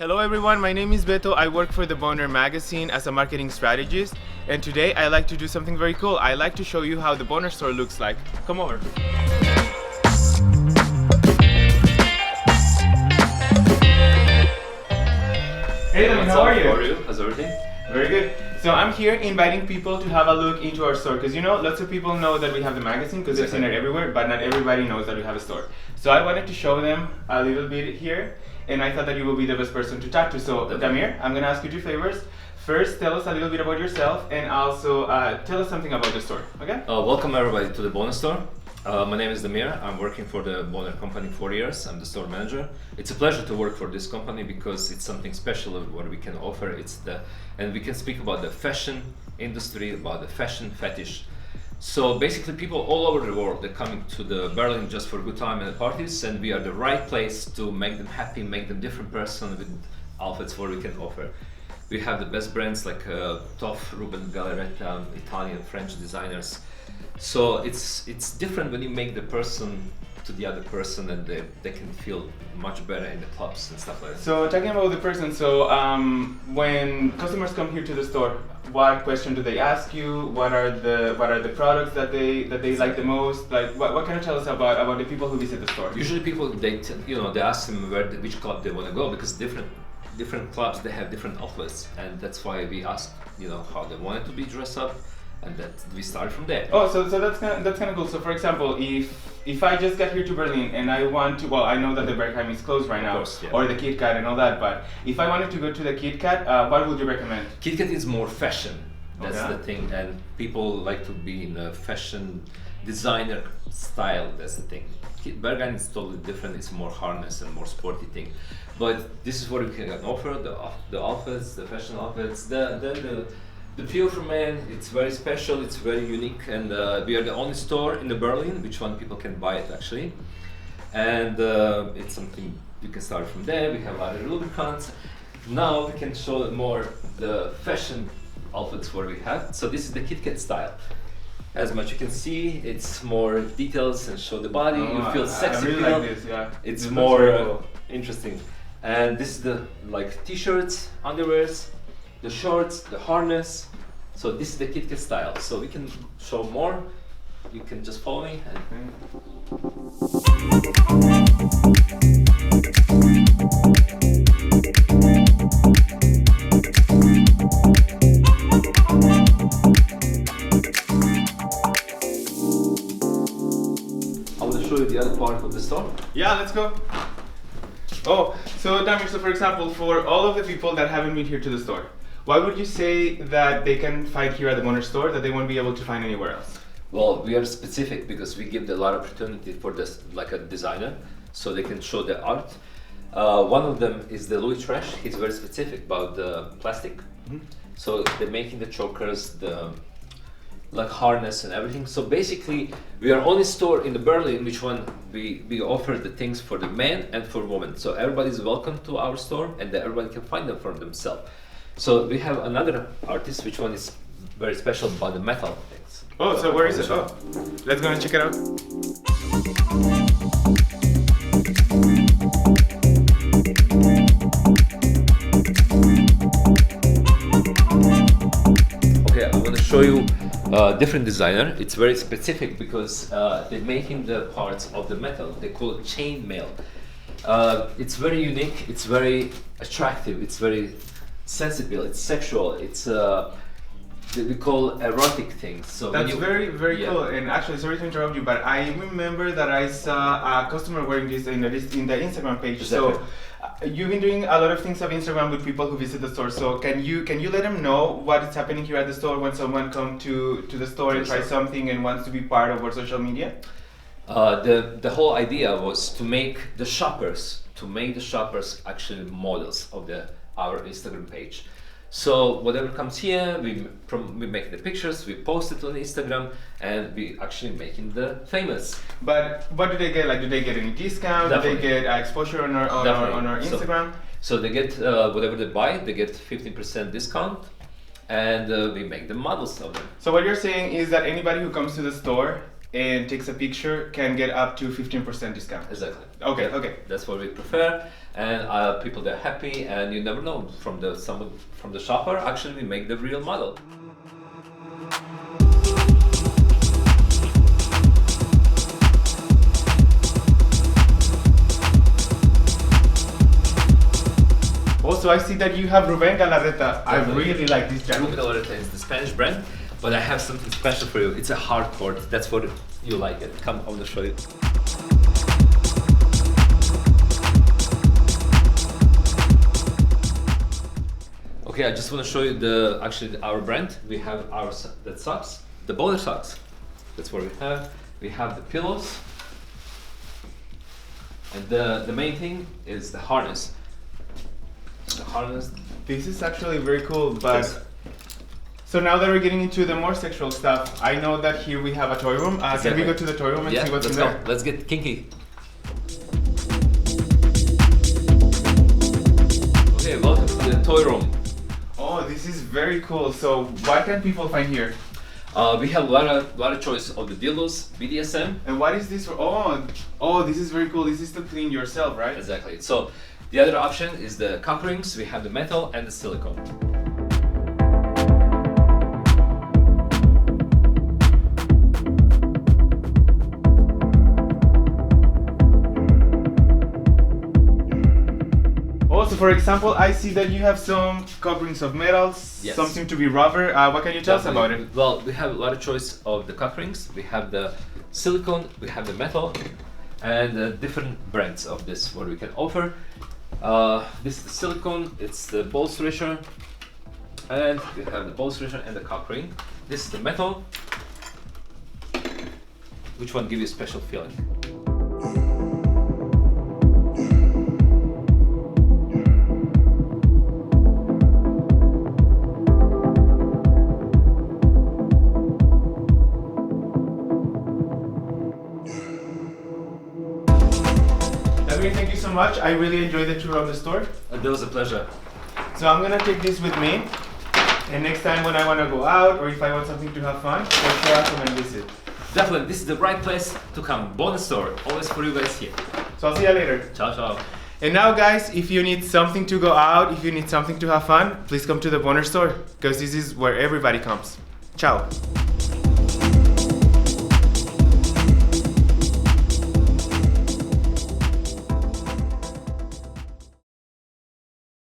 Hello everyone, my name is Beto. I work for the Boner magazine as a marketing strategist, and today I like to do something very cool. I like to show you how the Boner store looks like. Come over. Hey David, how are you? How are you? How's everything? Very good. So I'm here inviting people to have a look into our store because lots of people know that we have the magazine because they've seen it everywhere, but not everybody knows that we have a store. So I wanted to show them a little bit here, and I thought that you will be the best person to talk to. So Damir, I'm going to ask you two favors. First, tell us a little bit about yourself, and also tell us something about the store, okay? Welcome everybody to the Boner store. My name is Damir. I'm working for the Boner company 4 years. I'm the store manager. It's a pleasure to work for this company because it's something special of what we can offer. And we can speak about the fashion industry, about the fashion fetish. So basically people all over the world, they're coming to the Berlin just for good time and parties, and we are the right place to make them happy, make them different person with outfits what we can offer. We have the best brands like Toff, Ruben, Galleretta, Italian, French designers. So it's different when you make the person to the other person, and they can feel much better in the clubs and stuff like that. So talking about the person, so when customers come here to the store, what question do they ask you? What are the products that they like the most? Like what can you tell us about the people who visit the store? Usually people they ask them which club they want to go, because different clubs they have different outlets, and that's why we ask how they want it to be dressed up, and that we start from there. Oh, so that's kind of cool. So for example, if I just got here to Berlin and I want to, well, I know that the Berghain is closed right now, course, yeah. Or the Kit Kat and all that, but if I wanted to go to the Kit Kat, what would you recommend? Kit Kat is more fashion. That's Okay. the thing, and people like to be in a fashion designer style. That's the thing. Berghain is totally different. It's more harness and more sporty thing. But this is what we can offer: the outfits, the fashion outfits, the feel for men. It's very special. It's very unique, and we are the only store in the Berlin which one people can buy it actually, and it's something you can start from there. We have other lubricants. Now we can show more the fashion outfits what we have. So this is the Kit Kat style. As much you can see, it's more details and show the body. You feel sexy. I really feel. like this. Yeah, It's this more looks very cool. interesting. And this is the t-shirts, underwears, the shorts, the harness. So this is the Kit Kat style. So we can show more. You can just follow me. I will show you the other part of the store. Yeah, let's go. Oh, so Damir, so for example, for all of the people that haven't been here to the store, what would you say that they can find here at the Boner store that they won't be able to find anywhere else? Well, we are specific because we give a lot of opportunity for this, like a designer, so they can show their art. One of them is the Louis Trash. He's very specific about the plastic. So they're making the chokers, the like harness and everything. So basically, we are only store in the Berlin which one we offer the things for the men and for women. So everybody is welcome to our store, and everybody can find them for themselves. So we have another artist which one is very special about the metal things. Oh, so where is it? Oh, let's go and check it out. Okay, I want to show you a different designer. It's very specific because they're making the parts of the metal. They call it chain mail. It's very unique. It's very attractive. It's very sensible. It's sexual. It's we call erotic things. So when That's you- very yeah. cool. And actually, sorry to interrupt you, but I remember that I saw a customer wearing this in the Instagram page. Exactly. So you've been doing a lot of things on Instagram with people who visit the store. So can you let them know what is happening here at the store when someone comes to the store and tries something and wants to be part of our social media? The whole idea was to make the shoppers actually models of our Instagram page. So whatever comes here, we make the pictures, we post it on Instagram, and we actually making the famous. But what do they get? Like, do they get any discount? Definitely. Do they get exposure on our Definitely. Instagram? So they get whatever they buy, they get 15% discount, and we make the models of them. So what you're saying is that anybody who comes to the store and takes a picture can get up to 15% discount. Exactly. Okay, Yeah, okay. That's what we prefer, and people they're happy, and you never know from the shopper. Actually, we make the real model. Also, I see that you have Ruben Galarreta. I Definitely. really like this jacket. Ruben Galarreta is the Spanish brand, but I have something special for you. It's a hardcore. That's what you like it. Come, I want to show you. Okay, I just want to show you our brand. We have that socks, the Boner socks. That's what we have. We have the pillows, and the main thing is the harness. The harness. This is actually very cool, but so now that we're getting into the more sexual stuff, I know that here we have a toy room. Can we go to the toy room and see what's in there? Let's get kinky. Okay, welcome to the toy room. Oh, this is very cool. So what can people find here? We have a lot of choice of the dildos, BDSM. And what is this for? Oh, this is very cool. This is to clean yourself, right? Exactly. So the other option is the cock rings. We have the metal and the silicone. Also, for example, I see that you have some cock rings of metals, Yes. some seem to be rubber. What can you tell us about it? Well, we have a lot of choice of the cock rings. We have the silicone, we have the metal, and different brands of this what we can offer. This is the silicone, it's the ball stretcher, and we have the ball stretcher and the cock ring. This is the metal. Which one gives you a special feeling? Thank you so much. I really enjoyed the tour of the store. That was a pleasure. So I'm gonna take this with me, and next time when I wanna go out or if I want something to have fun, for sure I'll come and visit. Definitely, this is the right place to come. Boner store, always for you guys here. So I'll see you later. Ciao, ciao. And now guys, if you need something to go out, if you need something to have fun, please come to the Boner store, because this is where everybody comes. Ciao.